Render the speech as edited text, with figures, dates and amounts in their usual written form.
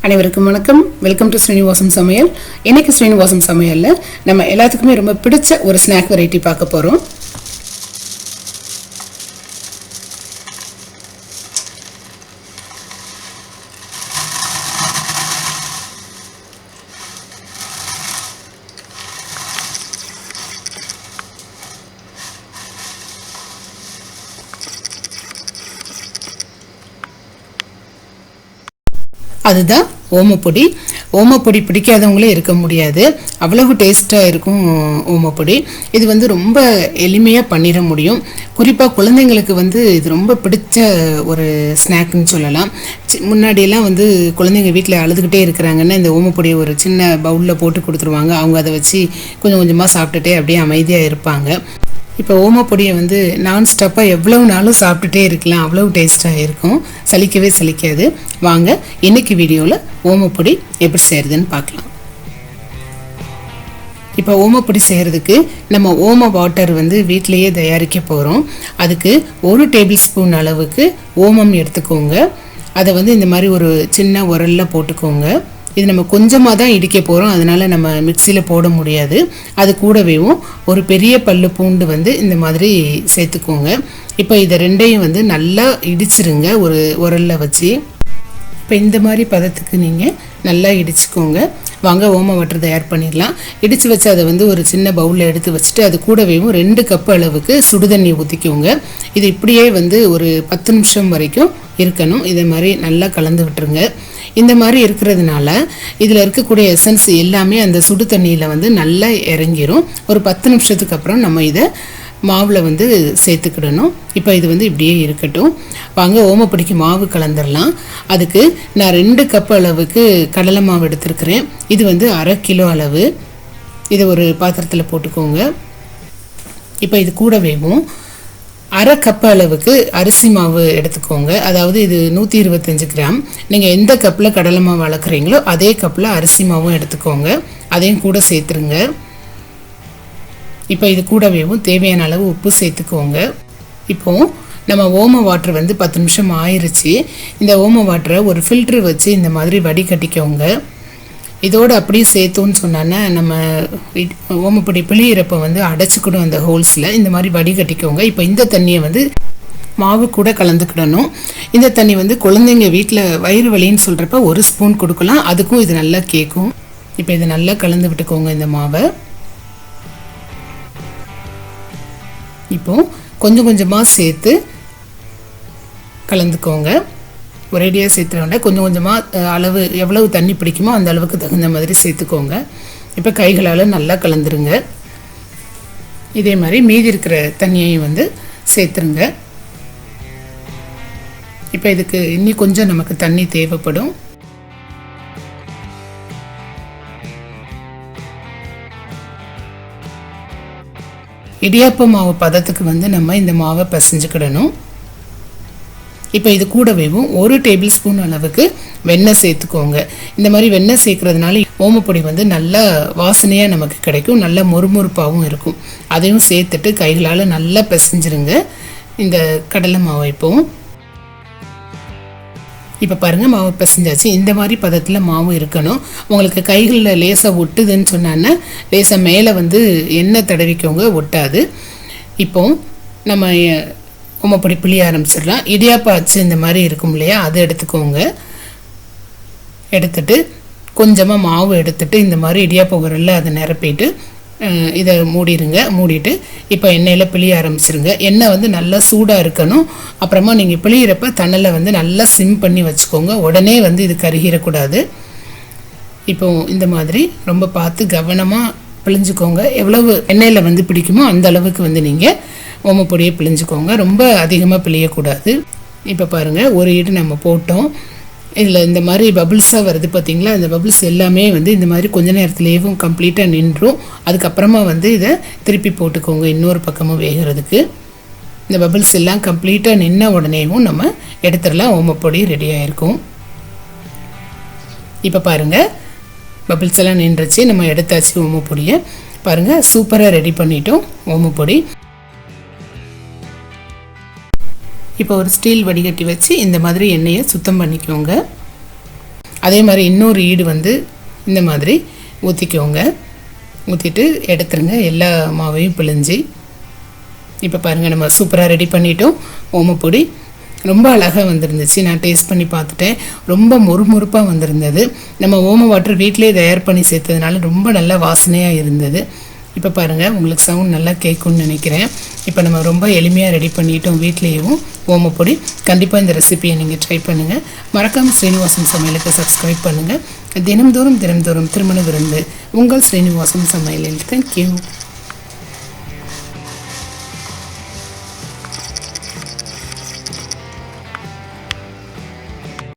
அனைவருக்கும் வணக்கம். Welcome to Srinivasam சமையல். இன்னைக்கு ஸ்ரீனிவாசம் சமையல்ல நம்ம எல்லாத்துக்குமே ரொம்ப பிடிச்ச ஒரு ஸ்நாக் வெரைட்டி பார்க்க போறோம். அதுதான் ஓமப்பொடி. ஓமப்பொடி பிடிக்காதவங்களே இருக்க முடியாது, அவ்வளவு டேஸ்ட்டாக இருக்கும் ஓமப்பொடி. இது வந்து ரொம்ப எளிமையாக பண்ணிட முடியும். குறிப்பாக குழந்தைங்களுக்கு இது ரொம்ப பிடிச்ச ஒரு ஸ்நாக்னு சொல்லலாம். முன்னாடியெல்லாம் குழந்தைங்க வீட்டில் அழுதுகிட்டே இருக்கிறாங்கன்னா இந்த ஓமப்பொடியை ஒரு சின்ன பவுலில் போட்டு கொடுத்துருவாங்க. அவங்க அதை வச்சு கொஞ்சம் கொஞ்சமாக சாப்பிட்டுட்டே அப்படியே அமைதியாக இருப்பாங்க. இப்போ ஓமப்பொடியை நான்ஸ்டாப்பாக எவ்வளவு நாளும் சாப்பிட்டுட்டே இருக்கலாம், அவ்வளவு டேஸ்ட்டாக இருக்கும், சலிக்கவே சலிக்காது. வாங்க இன்னைக்கு வீடியோவில் ஓமப்பொடி எப்படி செய்கிறதுன்னு பார்க்கலாம். இப்போ ஓமப்பொடி செய்கிறதுக்கு நம்ம ஓம வாட்டர் வீட்டிலையே தயாரிக்க போகிறோம். அதுக்கு 1 டேபிள் ஸ்பூன் அளவுக்கு ஓமம் எடுத்துக்கோங்க. அதை இந்த மாதிரி ஒரு சின்ன உரலில் போட்டுக்கோங்க. இது நம்ம கொஞ்சமாக தான் இடிக்க போகிறோம், அதனால் நம்ம மிக்சியில் போட முடியாது. அது கூடவேவும் ஒரு பெரிய பல்லு பூண்டு இந்த மாதிரி சேர்த்துக்கோங்க. இப்போ இதை ரெண்டையும் நல்லா இடிச்சிருங்க ஒரு உரலில் வச்சு. இப்போ இந்த மாதிரி பதத்துக்கு நீங்கள் நல்லா இடிச்சுக்கோங்க. வாங்க ஓம வாட்டர் தயார் பண்ணிடலாம். இடித்து வச்சு அதை ஒரு சின்ன பவுலில் எடுத்து வச்சுட்டு அது கூடவேவும் 2 கப் அளவுக்கு சுடுதண்ணி ஊற்றிக்கோங்க. இது இப்படியே ஒரு 10 நிமிஷம் வரைக்கும் இருக்கணும். இதை மாதிரி நல்லா கலந்து விட்டுருங்க. இந்த மாதிரி இருக்கிறதுனால இதில் இருக்கக்கூடிய எசன்ஸ் எல்லாமே அந்த சுடு தண்ணியில் நல்லா இறங்கிரும். ஒரு 10 நிமிஷத்துக்கு அப்புறம் நம்ம இதை மாவில் சேர்த்துக்கிடணும். இப்போ இது இப்படியே இருக்கட்டும். வாங்க ஓமப்பொடிக்கு மாவு கலந்துடலாம். அதுக்கு நான் 2 கப் அளவுக்கு கடலை மாவு எடுத்துருக்கிறேன். இது 1/2 கிலோ அளவு. இதை ஒரு பாத்திரத்தில் போட்டுக்கோங்க. இப்போ இது கூடவேவும் 1/2 கப் அளவுக்கு அரிசி மாவு எடுத்துக்கோங்க. அதாவது இது 125 கிராம். நீங்கள் எந்த கப்பில் கடலை மாவு அளக்குறீங்களோ அதே கப்பில் அரிசி மாவும் எடுத்துக்கோங்க. அதையும் கூட சேர்த்துருங்க. இப்போ இது கூடவேவும் தேவையான அளவு உப்பு சேர்த்துக்கோங்க. இப்போ நம்ம ஓம வாட்டர் 10 நிமிஷம் ஆயிடுச்சு. இந்த ஓம வாட்டரை ஒரு ஃபில்ட்ரு வச்சு இந்த மாதிரி வடிகட்டிக்கோங்க. இதோடு அப்படியே சேர்த்தோன்னு சொன்னான்னா நம்ம ஓமப்பொடி பிழியிறப்ப அடைச்சிக்கிடும் அந்த ஹோல்ஸில். இந்த மாதிரி வடிகட்டிக்கோங்க. இப்போ இந்த தண்ணியை மாவு கூட கலந்துக்கிடணும். இந்த தண்ணி குழந்தைங்க வீட்டில் வயிறு வலின்னு சொல்கிறப்ப 1 ஸ்பூன் கொடுக்கலாம். அதுக்கும் இது நல்லா கேட்கும். இப்போ இதை நல்லா கலந்து விட்டுக்கோங்க இந்த மாவை. இப்போ கொஞ்சம் கொஞ்சமாக சேர்த்து கலந்துக்கோங்க. ஒரேடியாக சேர்த்துட வேண்டாம், கொஞ்சம் கொஞ்சமாக அளவு எவ்வளவு தண்ணி பிடிக்குமோ அந்த அளவுக்கு தகுந்த மாதிரி சேர்த்துக்கோங்க. இப்போ கைகளால் நல்லா கலந்துருங்க. இதே மாதிரி மீதி இருக்கிற தண்ணியையும் சேர்த்துருங்க. இப்போ இதுக்கு இன்னும் கொஞ்சம் நமக்கு தண்ணி தேவைப்படும். இடியாப்ப மாவு பதத்துக்கு நம்ம இந்த மாவை பிசைஞ்சுக்கிடணும். இப்போ இது கூடவேவும் 1 டேபிள் ஸ்பூன் அளவுக்கு வெண்ணெய் சேர்த்துக்கோங்க. இந்த மாதிரி வெண்ணெய் சேர்க்கறதுனால ஓமப்பொடி நல்லா வாசனையாக நமக்கு கிடைக்கும், நல்லா மொறுமொறுப்பாகவும் இருக்கும். அதையும் சேர்த்துட்டு கைகளால் நல்லா பிசைஞ்சிருங்க இந்த கடலை மாவை. இப்போ பாருங்கள் மாவு பிசைஞ்சாச்சு. இந்த மாதிரி பதத்தில் மாவு இருக்கணும். உங்களுக்கு கைகளில் லேசாக ஒட்டுதுன்னு சொன்னான்னா லேசாக மேலே எண்ணெய் தடவிக்கோங்க, ஒட்டாது. இப்போ நம்ம ஓமப்பொடி பிழிய ஆரம்பிச்சிடலாம். இடியாப்ப அச்சு இந்த மாதிரி இருக்கும் இல்லையா, அதை எடுத்துக்கோங்க. எடுத்துட்டு கொஞ்சமாக மாவு எடுத்துட்டு இந்த மாதிரி இடியாப்ப உரல்ல அதை நிரப்பிட்டு இதை மூடிடுங்க. மூடிட்டு இப்போ எண்ணெயில் பிழிய ஆரம்பிச்சிருங்க. எண்ணெய் நல்லா சூடாக இருக்கணும். அப்புறமா நீங்கள் பிழியிறப்ப தண்ணில் நல்லா சிம் பண்ணி வச்சுக்கோங்க. உடனே இது கருகிடக்கூடாது. இப்போ இந்த மாதிரி ரொம்ப பார்த்து கவனமாக பிழிஞ்சுக்கோங்க. எவ்வளவு எண்ணெயில் பிடிக்குமோ அந்த அளவுக்கு நீங்கள் ஓமப்பொடியை பிழிஞ்சுக்கோங்க. ரொம்ப அதிகமாக பிழியக்கூடாது. இப்போ பாருங்கள் ஒரு ஈடு நம்ம போட்டோம். இதில் இந்த மாதிரி பபுள்ஸாக வருது பார்த்தீங்களா, இந்த பபுள்ஸ் எல்லாமே இந்த மாதிரி கொஞ்ச நேரத்துலேயும் கம்ப்ளீட்டாக நின்றும். அதுக்கப்புறமா இதை திருப்பி போட்டுக்கோங்க இன்னொரு பக்கமும் வேகிறதுக்கு. இந்த பபுள்ஸ் எல்லாம் கம்ப்ளீட்டாக நின்ன உடனேவும் நம்ம எடுத்துடலாம். ஓமப்பொடி ரெடியாக இருக்கும். இப்போ பாருங்கள் பபுள்ஸ் எல்லாம் நின்றுச்சு, நம்ம எடுத்தாச்சு ஓமப்பொடியை. பாருங்கள் சூப்பராக ரெடி பண்ணிட்டோம் ஓமப்பொடி. இப்போ ஒரு ஸ்டீல் வடிகட்டி வச்சு இந்த மாதிரி எண்ணெயை சுத்தம் பண்ணிக்கோங்க. அதே மாதிரி இன்னொரு ஈடு வந்து இந்த மாதிரி ஊற்றிக்கோங்க. ஊற்றிட்டு எடுத்துருங்க எல்லா மாவையும் பிழிஞ்சு. இப்போ பாருங்கள், நம்ம சூப்பராக ரெடி பண்ணிட்டோம். ஓமப்பொடி ரொம்ப அழகாக வந்துருந்துச்சு. நான் டேஸ்ட் பண்ணி பார்த்துட்டேன். ரொம்ப மொறுமொறுப்பாக வந்திருந்தது. நம்ம ஓம வாட்டர் வீட்டிலே தயார் பண்ணி சேர்த்ததுனால ரொம்ப நல்ல வாசனையாக இருந்தது. இப்போ பாருங்கள், உங்களுக்கு சவுண்ட் நல்லா கேட்கும்னு நினைக்கிறேன். இப்போ நம்ம ரொம்ப எளிமையாக ரெடி பண்ணிட்டோம் வீட்லேயும் ஓமப்பொடி. கண்டிப்பாக இந்த ரெசிபியை நீங்கள் ட்ரை பண்ணுங்கள். மறக்காமல் ஸ்ரீனிவாசன் சமையலுக்கு சப்ஸ்கிரைப் பண்ணுங்கள். தினம்தோறும் திருமண விருந்து உங்கள் ஸ்ரீனிவாசன் சமையலில். தேங்க்யூ.